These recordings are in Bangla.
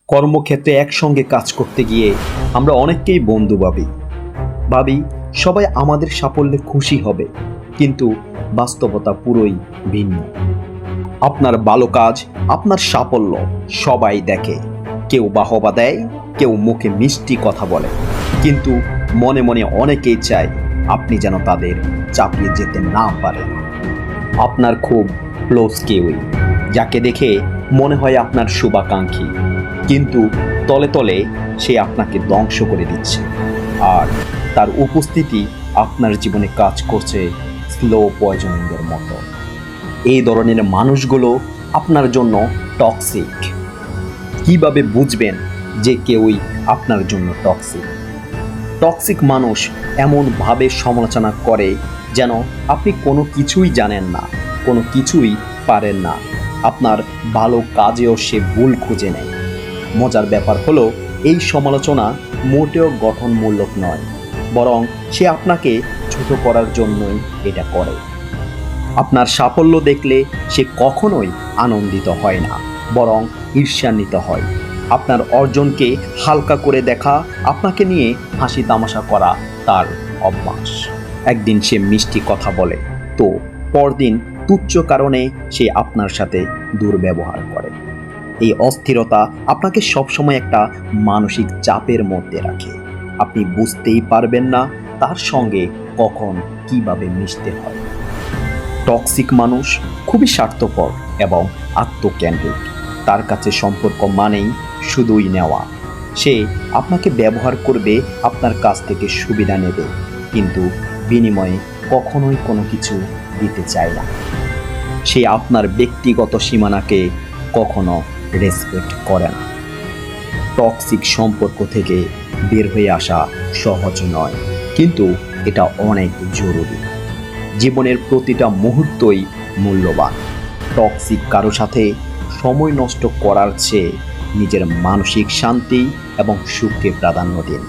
কর্মক্ষেত্রে একসঙ্গে কাজ করতে গিয়ে আমরা অনেককেই বন্ধু ভাবি সবাই আমাদের সাফল্যে খুশি হবে, কিন্তু বাস্তবতা পুরোই ভিন্ন। আপনার ভালো কাজ, আপনার সাফল্য সবাই দেখে, কেউ বাহবা দেয়, কেউ মুখে মিষ্টি কথা বলে, কিন্তু মনে মনে অনেকেই চায় আপনি যেন তাদের চাপিয়ে যেতে না পারেন। আপনার খুব ক্লোজ কেউই, যাকে দেখে মনে হয় আপনার শুভাকাঙ্ক্ষী, কিন্তু তলে তলে সে আপনাকে ধ্বংস করে দিচ্ছে, আর তার উপস্থিতি আপনার জীবনে কাজ করছে স্লো পয়জনিংয়ের মতো। এই ধরনের মানুষগুলো আপনার জন্য টক্সিক। কিভাবে বুঝবেন যে কেউই আপনার জন্য টক্সিক? টক্সিক মানুষ এমনভাবে সমালোচনা করে যেন আপনি কোনো কিছুই জানেন না, কোনো কিছুই পারেন না। আপনার ভালো কাজেও সে ভুল খুঁজে নেয়। মজার ব্যাপার হলো, এই সমালোচনা মোটেও গঠনমূলক নয়, বরং সে আপনাকে ছোট করার জন্যই এটা করে। আপনার সাফল্য দেখলে সে কখনোই আনন্দিত হয় না, বরং ঈর্ষান্বিত হয়। আপনার অর্জনকে হালকা করে দেখা, আপনাকে নিয়ে হাসি তামাশা করা তার অভ্যাস। একদিন সে মিষ্টি কথা বলে, তো পরদিন তুচ্ছ কারণে সে আপনার সাথে দুর্ব্যবহার করে। এই অস্থিরতা আপনাকে সবসময় একটা মানসিক চাপের মধ্যে রাখে। আপনি বুঝতেই পারবেন না তার সঙ্গে কখন কিভাবে মিশতে হয়। টক্সিক মানুষ খুবই স্বার্থপর এবং আত্মকেন্দ্রিক। তার কাছে সম্পর্ক মানেই শুধুই নেওয়া। সে আপনাকে ব্যবহার করবে, আপনার কাছ থেকে সুবিধা নেবে, কিন্তু বিনিময়ে কখনোই কোনো কিছু দিতে চায় না। সে আপনার ব্যক্তিগত সীমানাকে কখনো রেসপেক্ট করে না। টক্সিক সম্পর্ক থেকে বের হয়ে আসা সহজ নয়, কিন্তু এটা অনেক জরুরি। জীবনের প্রতিটা মুহূর্তই মূল্যবান। টক্সিক কারো সাথে সময় নষ্ট করার চেয়ে নিজের মানসিক শান্তি এবং সুখকে প্রাধান্য দিন।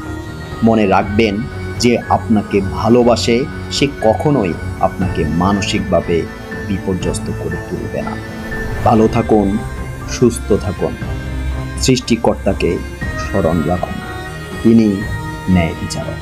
মনে রাখবেন, যে আপনাকে ভালোবাসে সে কখনোই আপনাকে মানসিকভাবে বিপর্যস্ত করে তুলবে না। ভালো থাকুন, সুস্থ থাকুন, সৃষ্টিকর্তাকে স্মরণ রাখুন, তিনি ন্যায় বিচারক।